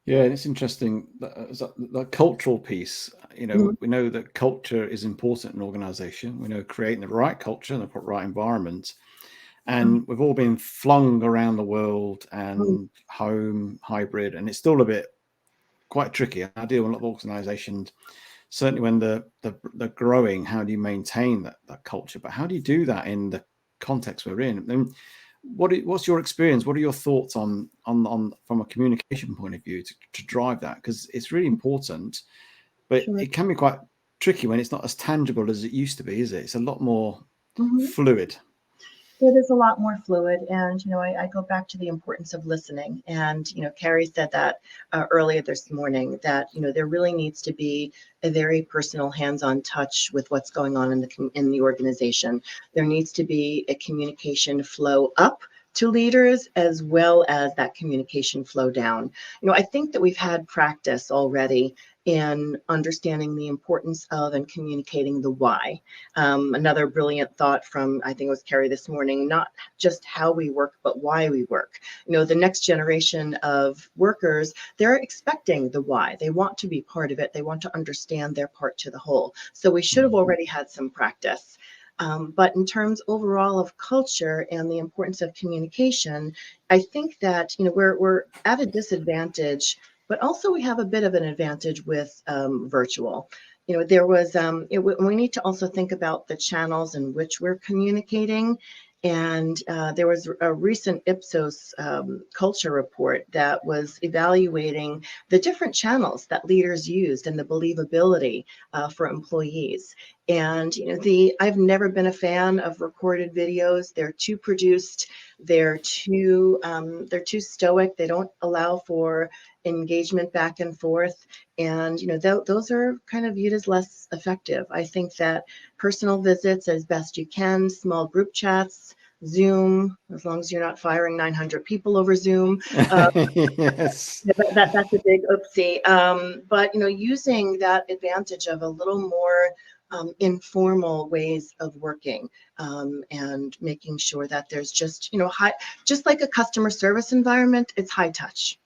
Yeah, and it's interesting the cultural piece. Mhm. We know that culture is important in an organization. We know creating the right culture and the right environment. Mhm. And we've all been flung around the world Mhm. and home, hybrid, and it's still a bit quite tricky. I deal with a lot of organizations, certainly when they're growing. How do you maintain that culture? But how do you do that in the context we're in? And what's your experience? What are your thoughts on from a communication point of view to drive that? Because it's really important, but Sure. it can be quite tricky when it's not as tangible as it used to be, is it? It's a lot more Mhm. fluid. It is a lot more fluid, and I go back to the importance of listening. And Carrie said that earlier this morning, that there really needs to be a very personal, hands-on touch with what's going on in the organization. There needs to be a communication flow up to leaders, as well as that communication flow down. I think that we've had practice already in understanding the importance of and communicating the why. Another brilliant thought from, I think it was Carrie this morning, not just how we work, but why we work. The next generation of workers, they're expecting the why. They want to be part of it. They want to understand their part to the whole. So we should have Mm. already had some practice. But in terms overall of culture and the importance of communication, I think that we're at a disadvantage, but also we have a bit of an advantage with virtual. There was we need to also think about the channels in which we're communicating. And there was a recent Ipsos culture report that was evaluating the different channels that leaders used and the believability for employees. And I've never been a fan of recorded videos. They're too produced. They're too stoic. They don't allow for engagement back and forth. And those are kind of viewed as less effective. I think that personal visits as best you can, small group chats, Zoom, as long as you're not firing 900 people over Zoom. uh, Yes. that's a big oopsie. But using that advantage of a little more informal ways of working, and making sure that there's just high, just like a customer service environment, it's high touch.